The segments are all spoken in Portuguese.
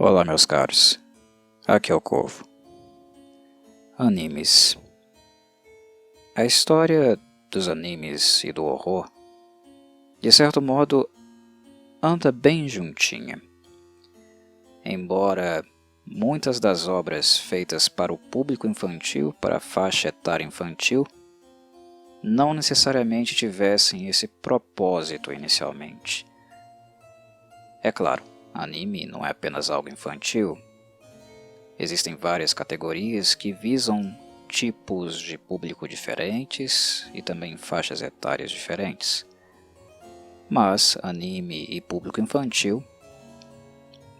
Olá, meus caros, aqui é o Corvo. Animes. A história dos animes e do horror, de certo modo, anda bem juntinha. Embora muitas das obras feitas para o público infantil, para a faixa etária infantil, não necessariamente tivessem esse propósito inicialmente. É claro, anime não é apenas algo infantil. Existem várias categorias que visam tipos de público diferentes e também faixas etárias diferentes. Mas anime e público infantil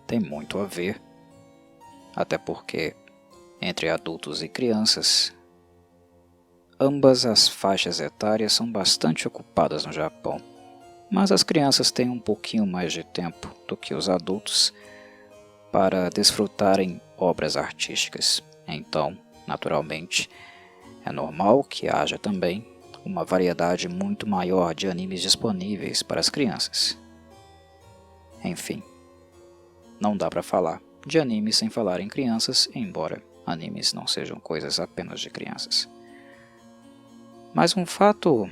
tem muito a ver, até porque entre adultos e crianças, ambas as faixas etárias são bastante ocupadas no Japão, mas as crianças têm um pouquinho mais de tempo do que os adultos para desfrutarem obras artísticas. Então, naturalmente, é normal que haja também uma variedade muito maior de animes disponíveis para as crianças. Enfim, não dá para falar de animes sem falar em crianças, embora animes não sejam coisas apenas de crianças. Mas um fato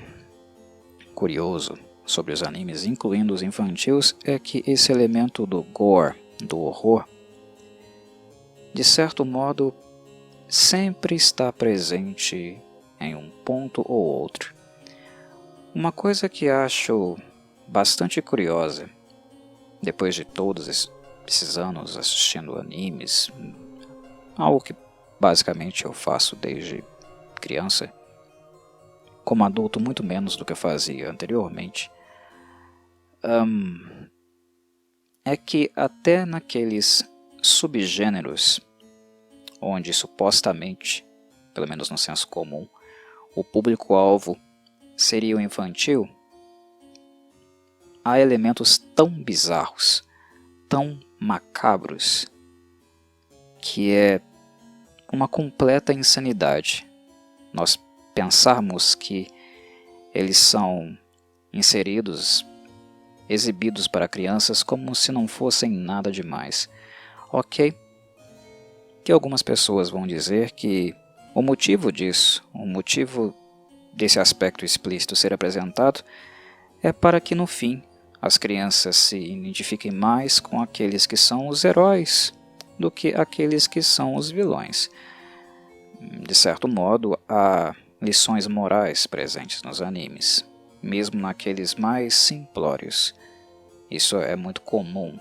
curioso sobre os animes, incluindo os infantis, é que esse elemento do gore, do horror, de certo modo, sempre está presente em um ponto ou outro. Uma coisa que acho bastante curiosa, depois de todos esses anos assistindo animes, algo que basicamente eu faço desde criança, como adulto muito menos do que eu fazia anteriormente, é que até naqueles subgêneros onde supostamente, pelo menos no senso comum, o público-alvo seria o infantil, há elementos tão bizarros, tão macabros, que é uma completa insanidade nós pensarmos que eles são inseridos, exibidos para crianças como se não fossem nada demais. Ok, que algumas pessoas vão dizer que o motivo disso, o motivo desse aspecto explícito ser apresentado, é para que no fim as crianças se identifiquem mais com aqueles que são os heróis do que aqueles que são os vilões. De certo modo, há lições morais presentes nos animes, mesmo naqueles mais simplórios. Isso é muito comum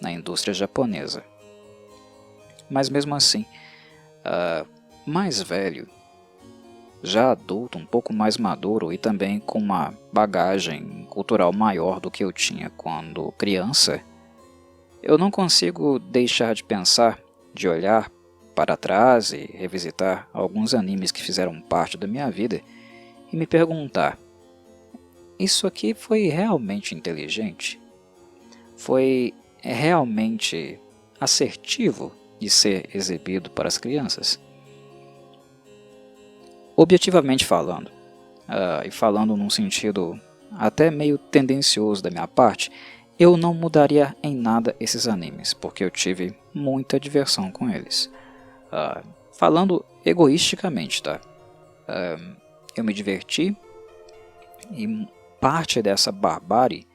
na indústria japonesa. Mas mesmo assim, mais velho, já adulto, um pouco mais maduro e também com uma bagagem cultural maior do que eu tinha quando criança, eu não consigo deixar de pensar, de olhar para trás e revisitar alguns animes que fizeram parte da minha vida e me perguntar: isso aqui foi realmente inteligente? Foi realmente assertivo de ser exibido para as crianças? Objetivamente falando, e falando num sentido até meio tendencioso da minha parte, eu não mudaria em nada esses animes, porque eu tive muita diversão com eles. Falando egoisticamente, tá? Eu me diverti e parte dessa barbárie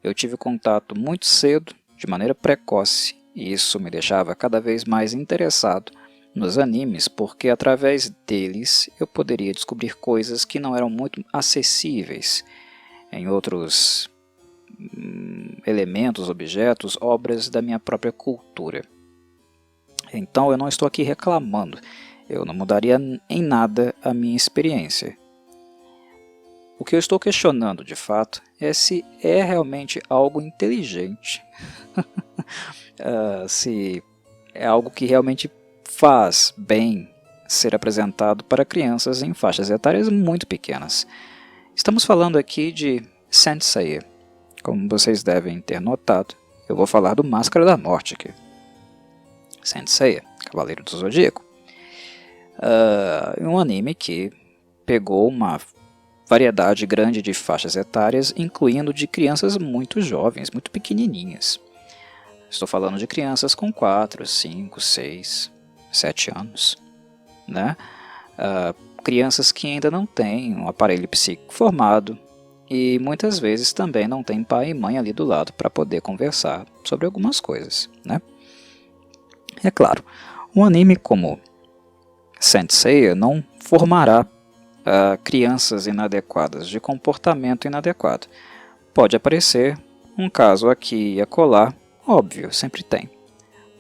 eu tive contato muito cedo, de maneira precoce, e isso me deixava cada vez mais interessado nos animes, porque através deles eu poderia descobrir coisas que não eram muito acessíveis em outros elementos, objetos, obras da minha própria cultura. Então eu não estou aqui reclamando, eu não mudaria em nada a minha experiência. O que eu estou questionando de fato é se é realmente algo inteligente, se é algo que realmente faz bem ser apresentado para crianças em faixas etárias muito pequenas. Estamos falando aqui de Saint Seiya. Como vocês devem ter notado, eu vou falar do Máscara da Morte aqui. Saint Seiya, Cavaleiro do Zodíaco. Um anime que pegou uma variedade grande de faixas etárias, incluindo de crianças muito jovens, muito pequenininhas. Estou falando de crianças com 4, 5, 6, 7 anos, né? Crianças que ainda não têm um aparelho psíquico formado e muitas vezes também não tem pai e mãe ali do lado para poder conversar sobre algumas coisas, né? É claro, um anime como Saint Seiya não formará crianças inadequadas, de comportamento inadequado. Pode aparecer um caso aqui e acolá, óbvio, sempre tem.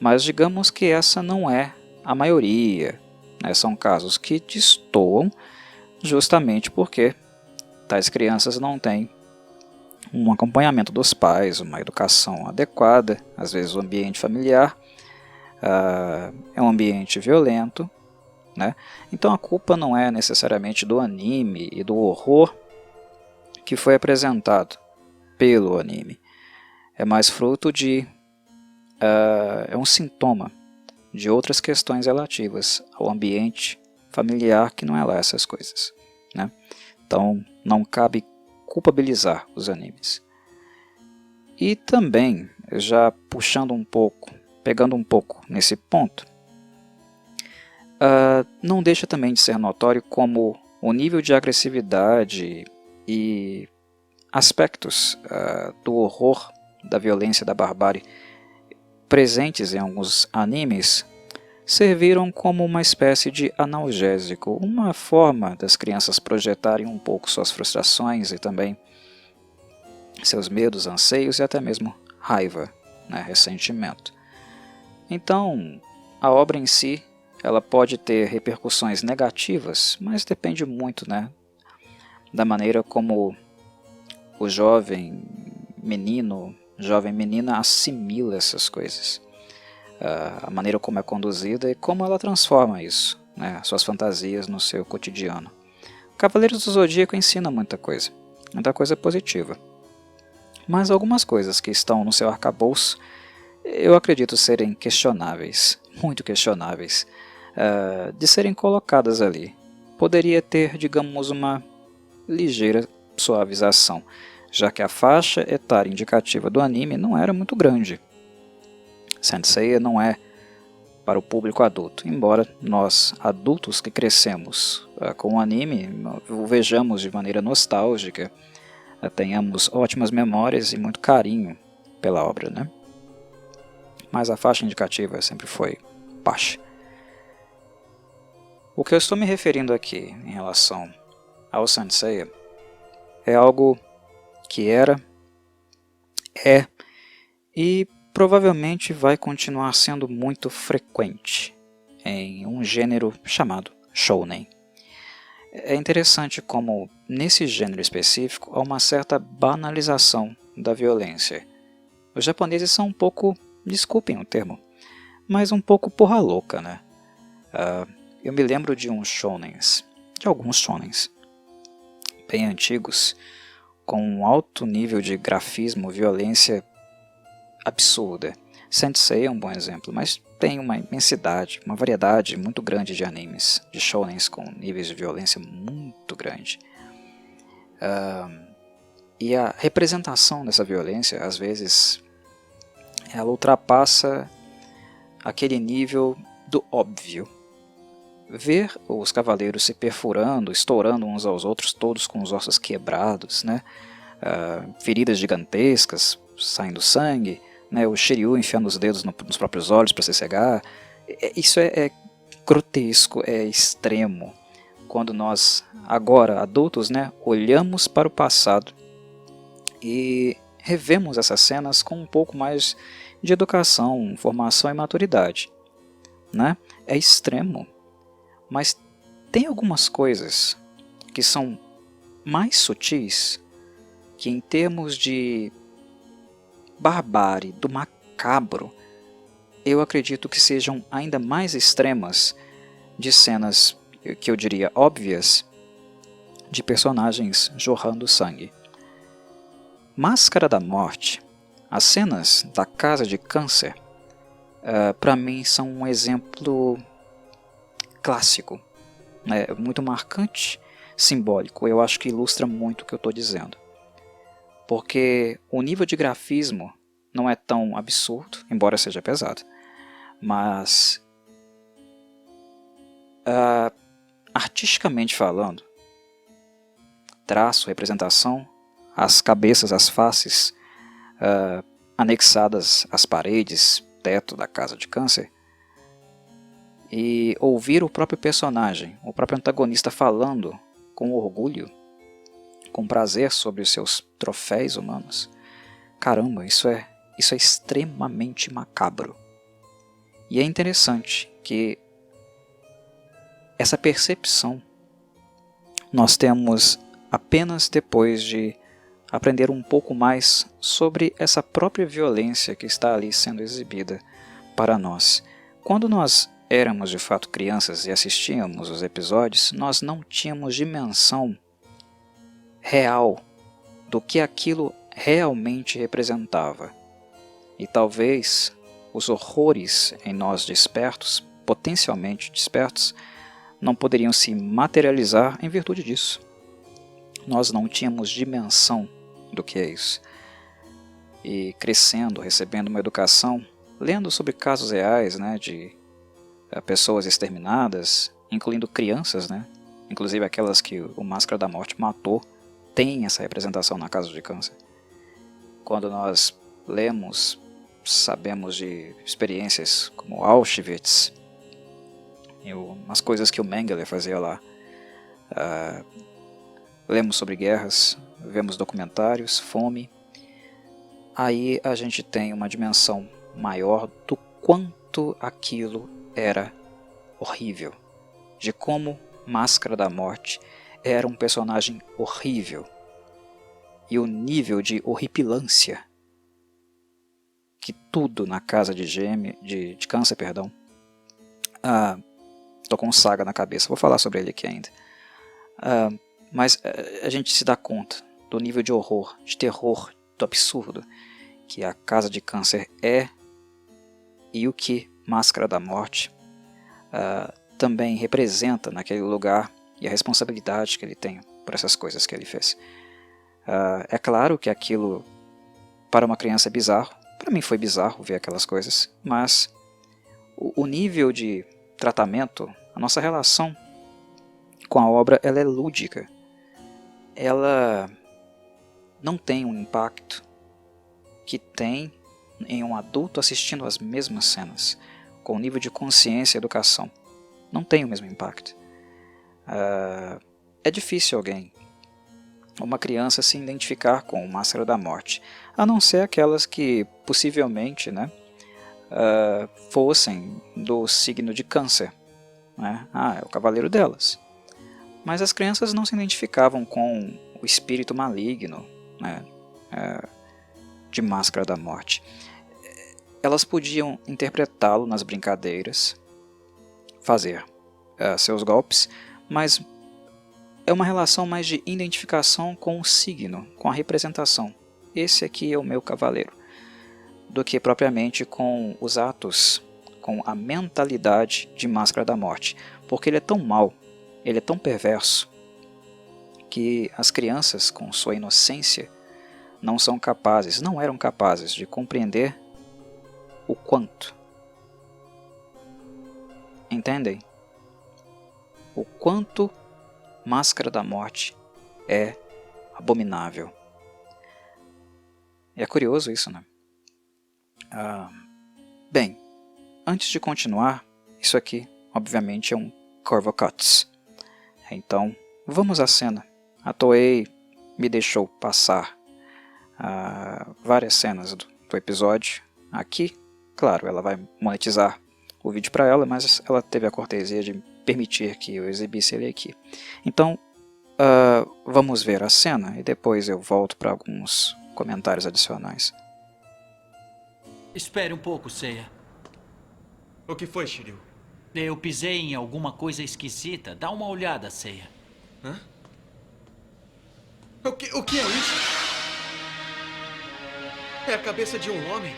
Mas digamos que essa não é a maioria, né? São casos que destoam justamente porque tais crianças não têm um acompanhamento dos pais, uma educação adequada, às vezes o ambiente familiar é um ambiente violento, né? Então a culpa não é necessariamente do anime e do horror que foi apresentado pelo anime. É mais fruto de... é um sintoma de outras questões relativas ao ambiente familiar que não é lá essas coisas, né? Então não cabe culpabilizar os animes. E também, já puxando um pouco, pegando um pouco nesse ponto, não deixa também de ser notório como o nível de agressividade e aspectos do horror, da violência, da barbárie presentes em alguns animes serviram como uma espécie de analgésico, uma forma das crianças projetarem um pouco suas frustrações e também seus medos, anseios e até mesmo raiva, né, ressentimento. Então, a obra em si ela pode ter repercussões negativas, mas depende muito, né, da maneira como o jovem menino, jovem menina assimila essas coisas. A maneira como é conduzida e como ela transforma isso, né, suas fantasias no seu cotidiano. Cavaleiros do Zodíaco ensina muita coisa positiva. Mas algumas coisas que estão no seu arcabouço eu acredito serem questionáveis, muito questionáveis, de serem colocadas ali. Poderia ter, digamos, uma ligeira suavização, já que a faixa etária indicativa do anime não era muito grande. Saint Seiya não é para o público adulto, embora nós, adultos que crescemos com o anime, o vejamos de maneira nostálgica, tenhamos ótimas memórias e muito carinho pela obra, né? Mas a faixa indicativa sempre foi baixa. O que eu estou me referindo aqui em relação ao Saint Seiya é algo que era, é e provavelmente vai continuar sendo muito frequente em um gênero chamado shounen. É interessante como, nesse gênero específico, há uma certa banalização da violência. Os japoneses são um pouco, desculpem o termo, mas um pouco porra louca, né? Eu me lembro de alguns shonens, bem antigos, com um alto nível de grafismo, violência absurda. Saint Seiya é um bom exemplo, mas tem uma imensidade, uma variedade muito grande de animes, de shonens com níveis de violência muito grande. E a representação dessa violência, às vezes, ela ultrapassa aquele nível do óbvio. Ver os cavaleiros se perfurando, estourando uns aos outros, todos com os ossos quebrados, né? Feridas gigantescas, saindo sangue, né? O Shiryu enfiando os dedos nos próprios olhos para se cegar. Isso é grotesco, é extremo. Quando nós, agora adultos, né, olhamos para o passado e revemos essas cenas com um pouco mais de educação, formação e maturidade, né? É extremo, mas tem algumas coisas que são mais sutis, que em termos de barbárie, do macabro, eu acredito que sejam ainda mais extremas, de cenas que eu diria óbvias, de personagens jorrando sangue. Máscara da Morte, as cenas da Casa de Câncer, para mim são um exemplo clássico, muito marcante, simbólico. Eu acho que ilustra muito o que eu estou dizendo. Porque o nível de grafismo não é tão absurdo, embora seja pesado. Mas, artisticamente falando, traço, representação, as cabeças, as faces anexadas às paredes, teto da casa de câncer, e ouvir o próprio personagem, o próprio antagonista falando com orgulho, com prazer sobre os seus troféus humanos. Caramba, isso é extremamente macabro. E é interessante que essa percepção nós temos apenas depois de aprender um pouco mais sobre essa própria violência que está ali sendo exibida para nós. Quando nós éramos de fato crianças e assistíamos os episódios, nós não tínhamos dimensão real do que aquilo realmente representava. E talvez os horrores em nós despertos, potencialmente despertos, não poderiam se materializar em virtude disso. Nós não tínhamos dimensão do que é isso. E crescendo, recebendo uma educação, lendo sobre casos reais, né, de pessoas exterminadas, incluindo crianças, né, inclusive aquelas que o Máscara da Morte matou, tem essa representação na casa de câncer. Quando nós lemos, sabemos de experiências como Auschwitz, as coisas que o Mengele fazia lá. Lemos sobre guerras, vemos documentários, fome. Aí a gente tem uma dimensão maior do quanto aquilo era horrível, de como Máscara da Morte era um personagem horrível, e o nível de horripilância que tudo na casa de câncer, tô com saga na cabeça, vou falar sobre ele aqui ainda. Mas a gente se dá conta do nível de horror, de terror, do absurdo que a casa de câncer é, e o que Máscara da Morte também representa naquele lugar, e a responsabilidade que ele tem por essas coisas que ele fez. É claro que aquilo para uma criança é bizarro, para mim foi bizarro ver aquelas coisas, mas o nível de tratamento, a nossa relação com a obra, ela é lúdica. Ela não tem um impacto que tem em um adulto assistindo às mesmas cenas, com o nível de consciência e educação. Não tem o mesmo impacto. É difícil uma criança, se identificar com o Máscara da Morte, a não ser aquelas que possivelmente, né, fossem do signo de câncer, né? É o cavaleiro delas. Mas as crianças não se identificavam com o espírito maligno, né, de Máscara da Morte. Elas podiam interpretá-lo nas brincadeiras, fazer seus golpes, mas é uma relação mais de identificação com o signo, com a representação. Esse aqui é o meu cavaleiro, do que propriamente com os atos, com a mentalidade de Máscara da Morte, porque ele é tão mau, ele é tão perverso, que as crianças, com sua inocência, não eram capazes de compreender o quanto. Entendem? O quanto Máscara da Morte é abominável. E é curioso isso, né? Bem, antes de continuar, isso aqui, obviamente, é um Corvo Cuts. Então, vamos à cena. A Toei me deixou passar várias cenas do episódio aqui. Claro, ela vai monetizar o vídeo para ela, mas ela teve a cortesia de permitir que eu exibisse ele aqui. Então, vamos ver a cena e depois eu volto para alguns comentários adicionais. Espere um pouco, Seiya. O que foi, Shiryu? Eu pisei em alguma coisa esquisita. Dá uma olhada, Seiya. Hã? O que é isso? É a cabeça de um homem?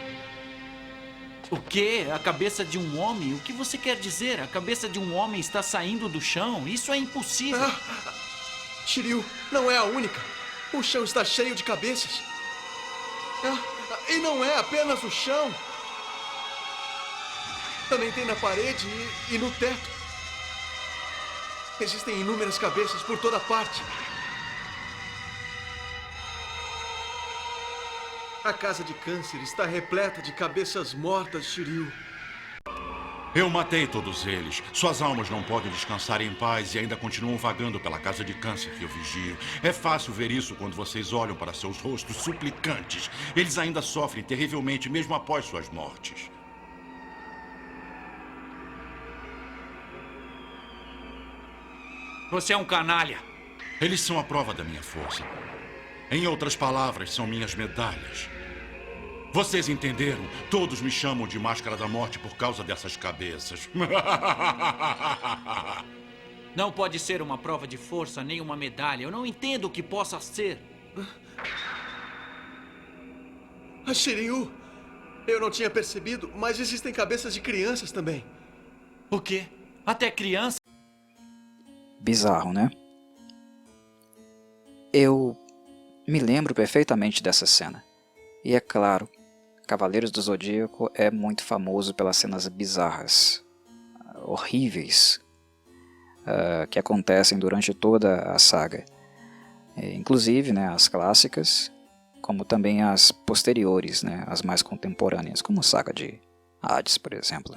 O quê? A cabeça de um homem? O que você quer dizer? A cabeça de um homem está saindo do chão? Isso é impossível. Shiryu, não é a única. O chão está cheio de cabeças. E não é apenas o chão. Também tem na parede e no teto. Existem inúmeras cabeças por toda parte. A casa de câncer está repleta de cabeças mortas, Shiryu. Eu matei todos eles. Suas almas não podem descansar em paz e ainda continuam vagando pela casa de câncer que eu vigio. É fácil ver isso quando vocês olham para seus rostos suplicantes. Eles ainda sofrem terrivelmente mesmo após suas mortes. Você é um canalha. Eles são a prova da minha força. Em outras palavras, são minhas medalhas. Vocês entenderam? Todos me chamam de Máscara da Morte por causa dessas cabeças. Não pode ser uma prova de força nem uma medalha. Eu não entendo o que possa ser. Shiryu, eu não tinha percebido, mas existem cabeças de crianças também. O quê? Até criança? Bizarro, né? Eu me lembro perfeitamente dessa cena. E é claro, Cavaleiros do Zodíaco é muito famoso pelas cenas bizarras, horríveis, que acontecem durante toda a saga. Inclusive, né, as clássicas, como também as posteriores, né, as mais contemporâneas, como a saga de Hades, por exemplo.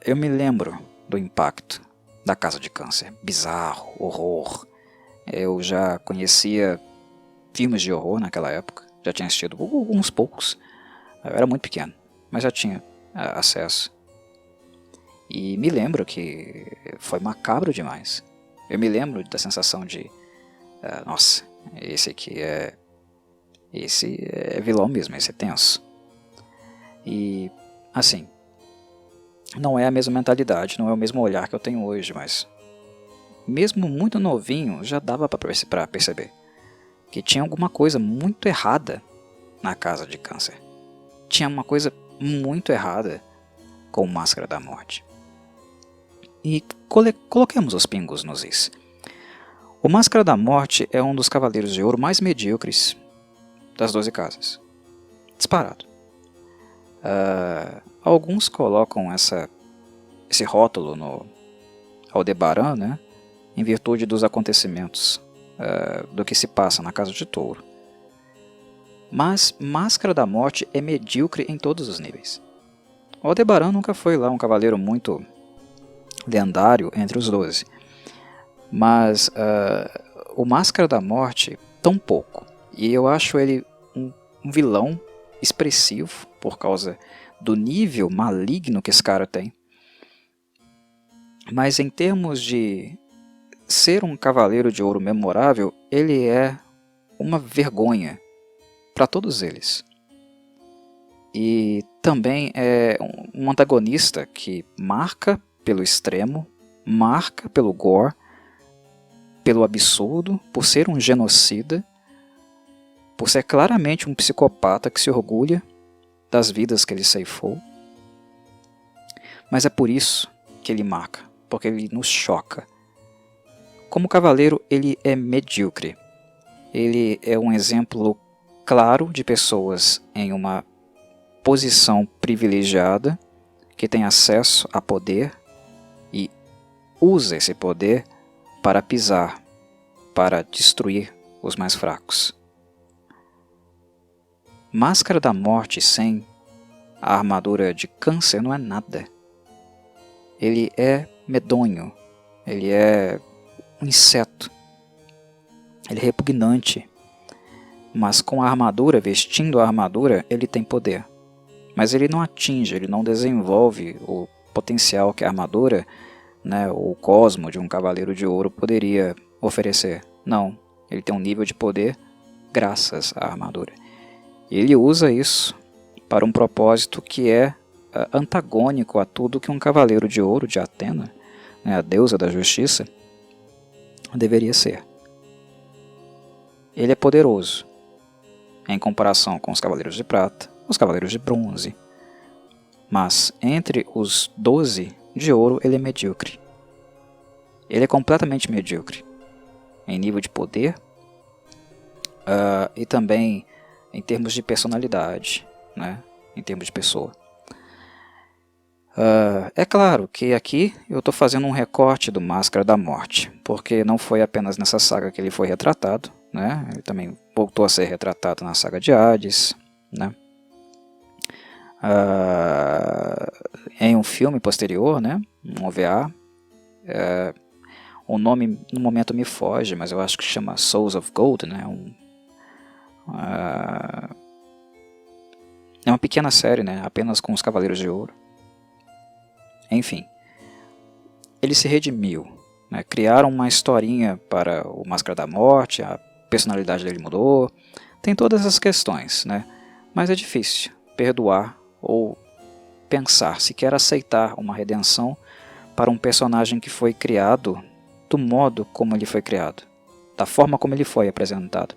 Eu me lembro do impacto da Casa de Câncer. Bizarro, horror. Eu já conhecia filmes de horror naquela época, já tinha assistido uns poucos. Eu era muito pequeno, mas já tinha acesso. E me lembro que foi macabro demais. Eu me lembro da sensação de nossa, esse é vilão mesmo, esse é tenso. E assim, não é a mesma mentalidade, não é o mesmo olhar que eu tenho hoje, mas mesmo muito novinho já dava para perceber que tinha alguma coisa muito errada na Casa de Câncer. Tinha uma coisa muito errada com Máscara da Morte. E coloquemos os pingos nos is. O Máscara da Morte é um dos Cavaleiros de Ouro mais medíocres das 12 casas. Disparado. Alguns colocam esse rótulo no Aldebaran, né, em virtude dos acontecimentos do que se passa na Casa de Touro. Mas Máscara da Morte é medíocre em todos os níveis. O Aldebaran nunca foi lá um cavaleiro muito lendário entre os 12. Mas o Máscara da Morte, tão pouco. E eu acho ele um vilão expressivo por causa do nível maligno que esse cara tem. Mas em termos de ser um cavaleiro de ouro memorável, ele é uma vergonha para todos eles. E também é um antagonista que marca pelo extremo, marca pelo gore, pelo absurdo, por ser um genocida, por ser claramente um psicopata que se orgulha das vidas que ele ceifou. Mas é por isso que ele marca, porque ele nos choca. Como cavaleiro, ele é medíocre. Ele é um exemplo claro de pessoas em uma posição privilegiada, que tem acesso a poder e usa esse poder para pisar, para destruir os mais fracos. Máscara da Morte sem a armadura de Câncer não é nada. Ele é medonho, ele é um inseto, ele é repugnante, mas com a armadura, vestindo a armadura, ele tem poder. Mas ele não atinge, ele não desenvolve o potencial que a armadura, né, o cosmo de um cavaleiro de ouro poderia oferecer. Não, ele tem um nível de poder graças à armadura. E ele usa isso para um propósito que é antagônico a tudo que um cavaleiro de ouro de Atena, né, a deusa da justiça, deveria ser. Ele é poderoso em comparação com os cavaleiros de prata, os cavaleiros de bronze, mas entre os 12 de ouro ele é medíocre. Ele é completamente medíocre em nível de poder e também em termos de personalidade, né? Em termos de pessoa. É claro que aqui eu estou fazendo um recorte do Máscara da Morte, porque não foi apenas nessa saga que ele foi retratado, né? Ele também voltou a ser retratado na saga de Hades, né? Em um filme posterior, né? Um OVA, o nome no momento me foge, mas eu acho que chama Souls of Gold, né? É uma pequena série, né? Apenas com os Cavaleiros de Ouro. Enfim, ele se redimiu, né? Criaram uma historinha para o Máscara da Morte, a personalidade dele mudou, tem todas essas questões, né? Mas é difícil perdoar ou pensar, sequer aceitar uma redenção para um personagem que foi criado do modo como ele foi criado, da forma como ele foi apresentado.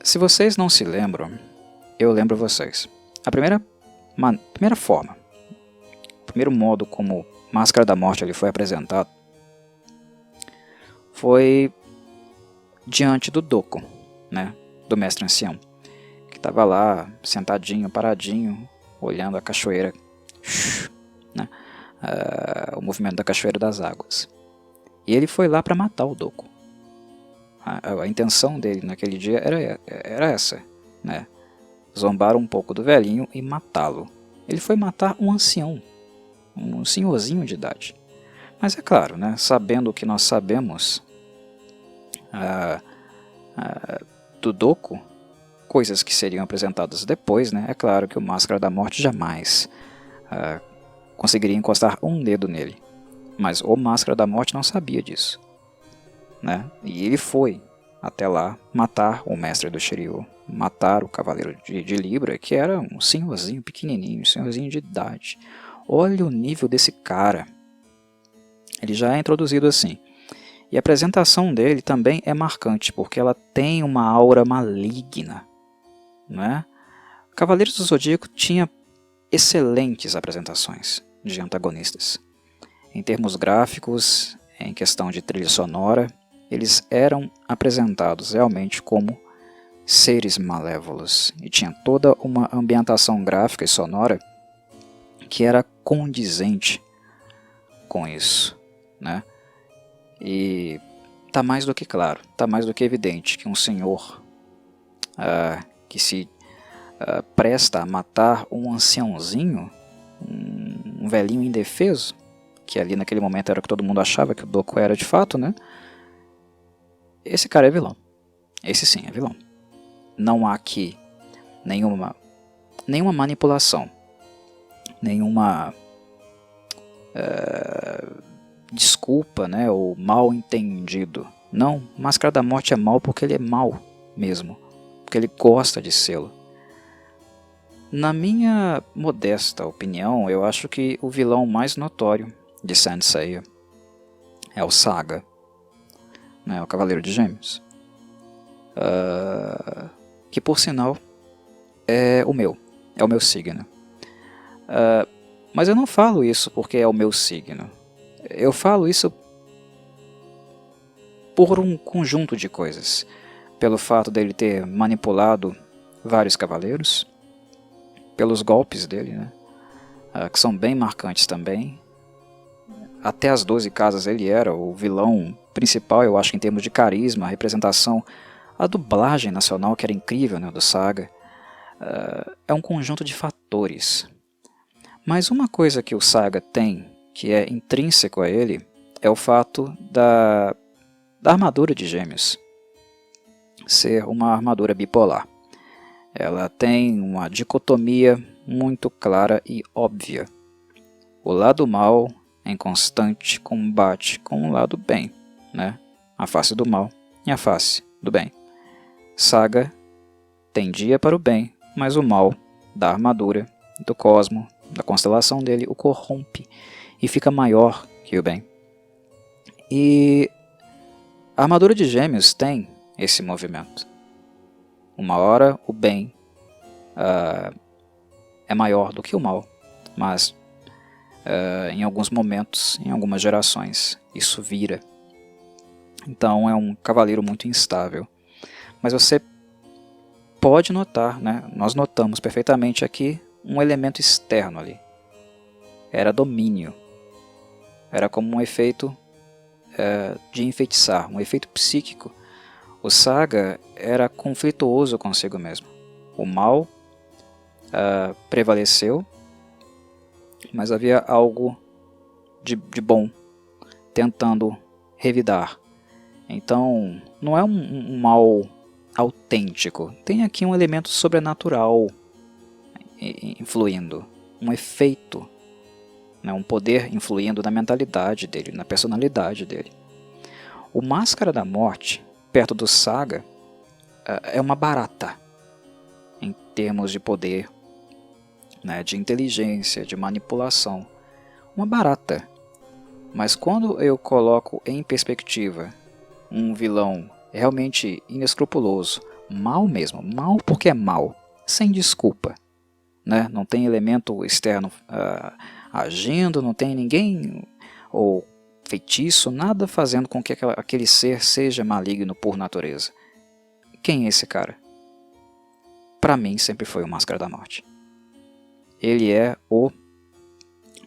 Se vocês não se lembram, eu lembro vocês. A primeira forma, o primeiro modo como Máscara da Morte ele foi apresentado foi diante do Doko, né, do Mestre Ancião, que estava lá sentadinho, paradinho, olhando a cachoeira, né, o movimento da Cachoeira das Águas. E ele foi lá para matar o Doko. A intenção dele naquele dia era essa, né? Zombar um pouco do velhinho e matá-lo. Ele foi matar um ancião, um senhorzinho de idade. Mas é claro, né, sabendo o que nós sabemos do Doko, coisas que seriam apresentadas depois, né, é claro que o Máscara da Morte jamais conseguiria encostar um dedo nele. Mas o Máscara da Morte não sabia disso, né? E ele foi até lá matar o mestre do Shiryu, matar o Cavaleiro de Libra, que era um senhorzinho pequenininho, um senhorzinho de idade. Olha o nível desse cara. Ele já é introduzido assim. E a apresentação dele também é marcante, porque ela tem uma aura maligna, né? Cavaleiros do Zodíaco tinha excelentes apresentações de antagonistas. Em termos gráficos, em questão de trilha sonora, eles eram apresentados realmente como seres malévolos. E tinha toda uma ambientação gráfica e sonora que era condizente com isso, né? E tá mais do que claro, tá mais do que evidente que um senhor que se presta a matar um anciãozinho, um velhinho indefeso, que ali naquele momento era o que todo mundo achava que o Doko era de fato, né? Esse cara é vilão. Esse sim é vilão. Não há aqui nenhuma manipulação, nenhuma desculpa, né, ou mal entendido. Não, Máscara da Morte é mal porque ele é mal mesmo, porque ele gosta de sê-lo. Na minha modesta opinião, eu acho que o vilão mais notório de Saint Seiya é o Saga, né, o Cavaleiro de Gêmeos, que por sinal é o meu signo. Mas eu não falo isso porque é o meu signo. Eu falo isso por um conjunto de coisas. Pelo fato dele ter manipulado vários cavaleiros, pelos golpes dele, né, que são bem marcantes também. Até as 12 casas ele era o vilão principal, eu acho, em termos de carisma, representação, a dublagem nacional, que era incrível, né, do Saga. É um conjunto de fatores. Mas uma coisa que o Saga tem, que é intrínseco a ele, é o fato da armadura de Gêmeos ser uma armadura bipolar. Ela tem uma dicotomia muito clara e óbvia. O lado mal em constante combate com o lado bem, né? A face do mal e a face do bem. Saga tendia para o bem, mas o mal da armadura, do cosmo, da constelação dele, o corrompe e fica maior que o bem. E a armadura de Gêmeos tem esse movimento. Uma hora o bem é maior do que o mal, mas em alguns momentos, em algumas gerações, isso vira. Então é um cavaleiro muito instável. Mas você pode notar, né? Nós notamos perfeitamente aqui um elemento externo ali. Era domínio. Era como um efeito de enfeitiçar, um efeito psíquico. O Saga era conflituoso consigo mesmo. O mal prevaleceu, mas havia algo de bom tentando revidar. Então, não é um mal autêntico. Tem aqui um elemento sobrenatural influindo, um efeito, né, um poder influindo na mentalidade dele, na personalidade dele. O Máscara da Morte, perto do Saga, é uma barata em termos de poder, né, de inteligência, de manipulação. Uma barata. Mas quando eu coloco em perspectiva um vilão realmente inescrupuloso, mal mesmo, mal porque é mal, sem desculpa, né? Não tem elemento externo agindo, não tem ninguém ou feitiço, nada fazendo com que aquele ser seja maligno por natureza. Quem é esse cara? Para mim sempre foi o Máscara da Morte. Ele é o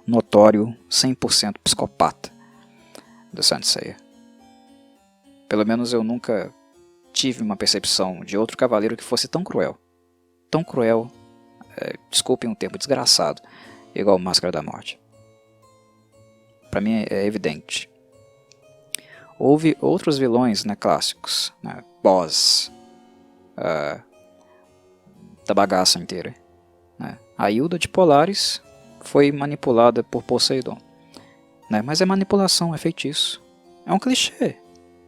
notório 100% psicopata do Saint Seiya. Pelo menos eu nunca tive uma percepção de outro cavaleiro que fosse tão cruel. Tão cruel, desculpem um termo, desgraçado, igual o Máscara da Morte. Para mim é evidente. Houve outros vilões, né, clássicos, né, boss da bagaça inteira. Né. A Hilda de Polaris foi manipulada por Poseidon. Né, mas é manipulação, é feitiço. É um clichê,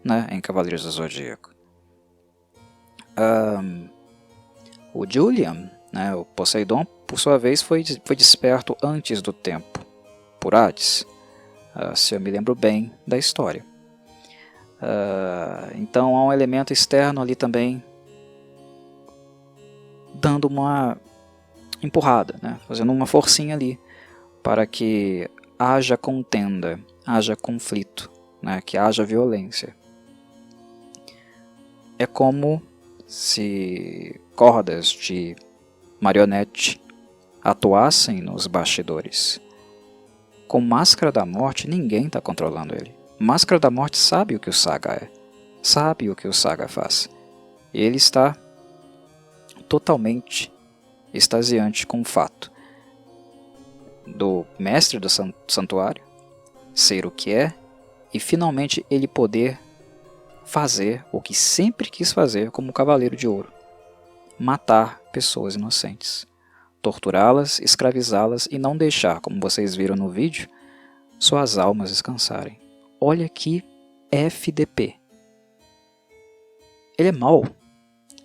né, em Cavaleiros do Zodíaco. O Julian, né, o Poseidon, por sua vez, foi desperto antes do tempo, por Hades, se eu me lembro bem da história. Então há um elemento externo ali também dando uma empurrada, né, fazendo uma forcinha ali para que haja contenda, haja conflito, né, que haja violência. É como se cordas de marionete atuassem nos bastidores. Com Máscara da Morte, ninguém está controlando ele. Máscara da Morte sabe o que o Saga é, sabe o que o Saga faz. Ele está totalmente extasiante com o fato do mestre do santuário ser o que é e finalmente ele poder fazer o que sempre quis fazer como Cavaleiro de Ouro: matar pessoas inocentes, torturá-las, escravizá-las e não deixar, como vocês viram no vídeo, suas almas descansarem. Olha que FDP. Ele é mau.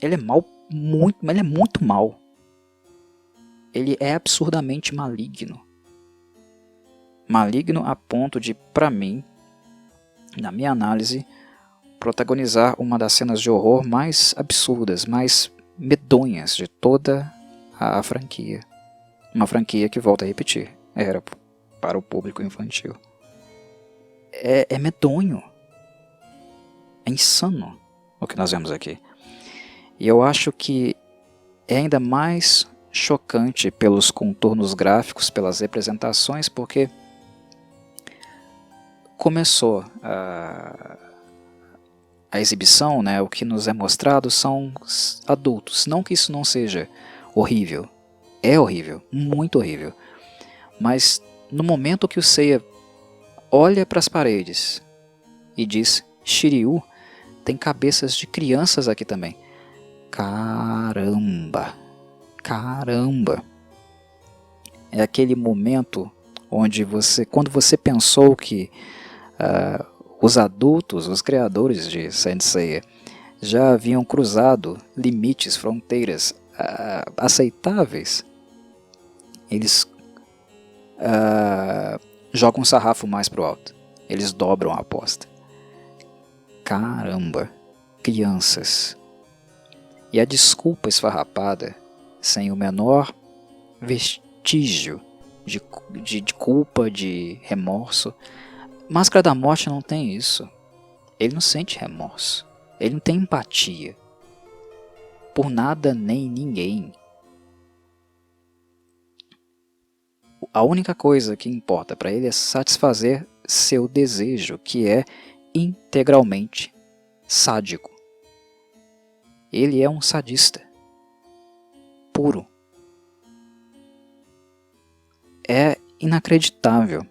Ele é mau muito, mas ele é muito mau. Ele é absurdamente maligno. Maligno a ponto de, para mim, na minha análise, protagonizar uma das cenas de horror mais absurdas, mais medonhas de toda a franquia. Uma franquia que, volto a repetir, era para o público infantil. É medonho. É insano o que nós vemos aqui. E eu acho que é ainda mais chocante pelos contornos gráficos, pelas representações, porque começou a exibição, né, o que nos é mostrado são adultos. Não que isso não seja horrível. É horrível, muito horrível. Mas no momento que o Seiya olha para as paredes e diz: Shiryu, tem cabeças de crianças aqui também. Caramba! Caramba! É aquele momento onde quando você pensou que os adultos, os criadores de Saint Seiya, já haviam cruzado limites, fronteiras aceitáveis, eles jogam um sarrafo mais pro alto. Eles dobram a aposta. Caramba! Crianças! E a desculpa esfarrapada, sem o menor vestígio de culpa, de remorso. Máscara da Morte não tem isso. Ele não sente remorso. Ele não tem empatia. por nada nem ninguém. A única coisa que importa para ele é satisfazer seu desejo, que é integralmente sádico. Ele é um sadista puro. É inacreditável.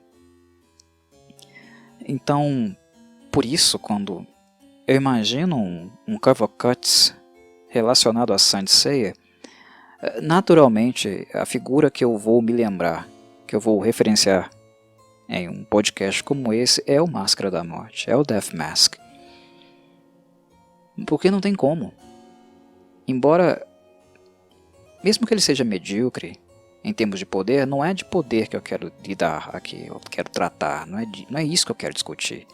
Então, por isso, quando eu imagino um Kavakats relacionado a Saint Seiya, naturalmente a figura que eu vou me lembrar, que eu vou referenciar em um podcast como esse, é o Máscara da Morte, é o Death Mask. Porque não tem como. Embora, mesmo que ele seja medíocre em termos de poder, não é de poder que eu quero lidar aqui, eu quero tratar, não é isso que eu quero discutir.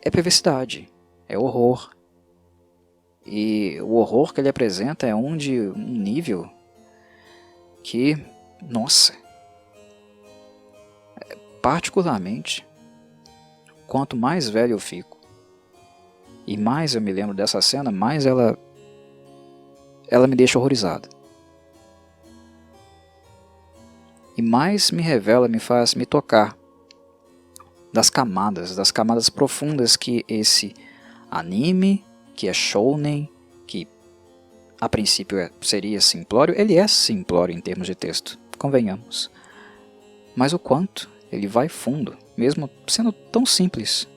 É perversidade, é horror. E o horror que ele apresenta é um nível que, nossa, particularmente, quanto mais velho eu fico, e mais eu me lembro dessa cena, mais ela me deixa horrorizado. E mais me revela, me faz me tocar das camadas profundas que esse anime, que é shounen, que a princípio seria simplório, ele é simplório em termos de texto, convenhamos. Mas o quanto ele vai fundo, mesmo sendo tão simples,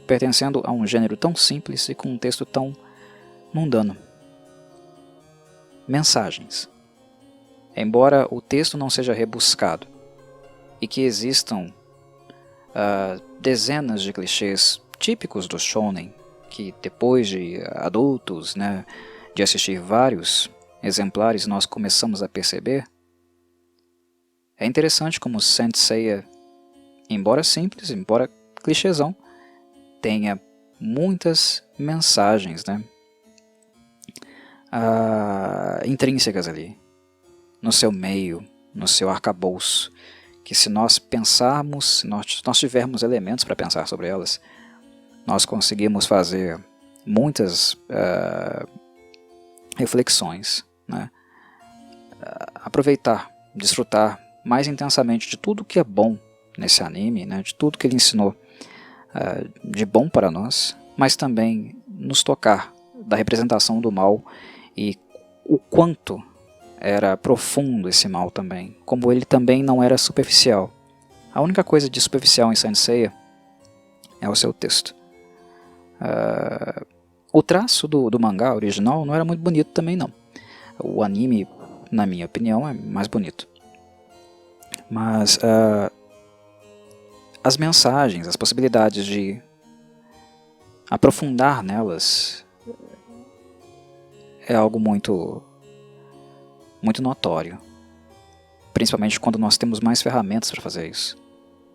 pertencendo a um gênero tão simples e com um texto tão mundano. Mensagens. Embora o texto não seja rebuscado e que existam dezenas de clichês típicos do shounen, que depois de adultos, né, de assistir vários exemplares, nós começamos a perceber, é interessante como Saint Seiya, embora simples, embora clichêzão, tenha muitas mensagens, né, intrínsecas ali, no seu meio, no seu arcabouço, que se nós pensarmos, se nós tivermos elementos para pensar sobre elas, nós conseguimos fazer muitas reflexões, né? Aproveitar, desfrutar mais intensamente de tudo que é bom nesse anime, né? De tudo que ele ensinou de bom para nós, mas também nos tocar da representação do mal e o quanto era profundo esse mal também, como ele também não era superficial. A única coisa de superficial em Saint Seiya é o seu texto. O traço do mangá original não era muito bonito também não. O anime, na minha opinião, é mais bonito. Mas as mensagens, as possibilidades de aprofundar nelas é algo muito notório. Principalmente quando nós temos mais ferramentas para fazer isso.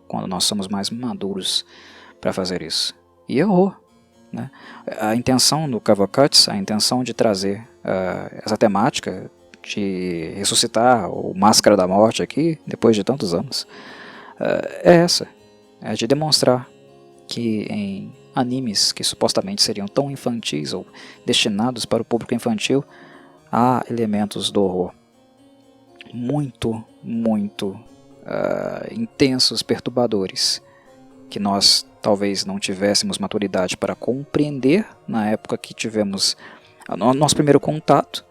Quando nós somos mais maduros para fazer isso. E é horror. Né? A intenção do Kavakats, a intenção de trazer essa temática, de ressuscitar o Máscara da Morte aqui, depois de tantos anos, é essa. É de demonstrar que em animes que supostamente seriam tão infantis ou destinados para o público infantil, há elementos do horror muito intensos, perturbadores, que nós talvez não tivéssemos maturidade para compreender na época que tivemos nosso primeiro contato,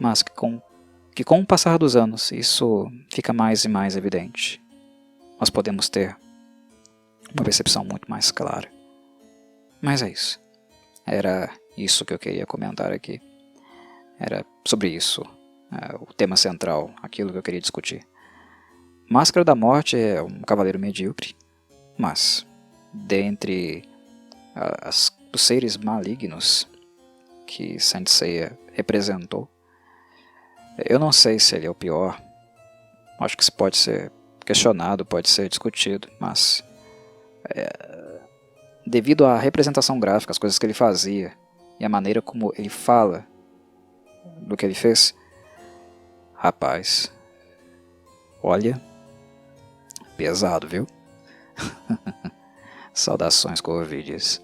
mas que com o passar dos anos isso fica mais e mais evidente. Nós podemos ter uma percepção muito mais clara. Mas é isso. Era isso que eu queria comentar aqui. Era sobre isso, o tema central, aquilo que eu queria discutir. Máscara da Morte é um cavaleiro medíocre, mas dentre os seres malignos que Saint Seiya representou, eu não sei se ele é o pior. Acho que isso pode ser questionado, pode ser discutido, mas devido à representação gráfica, as coisas que ele fazia e a maneira como ele fala do que ele fez, rapaz, olha, pesado, viu? Saudações Corvides.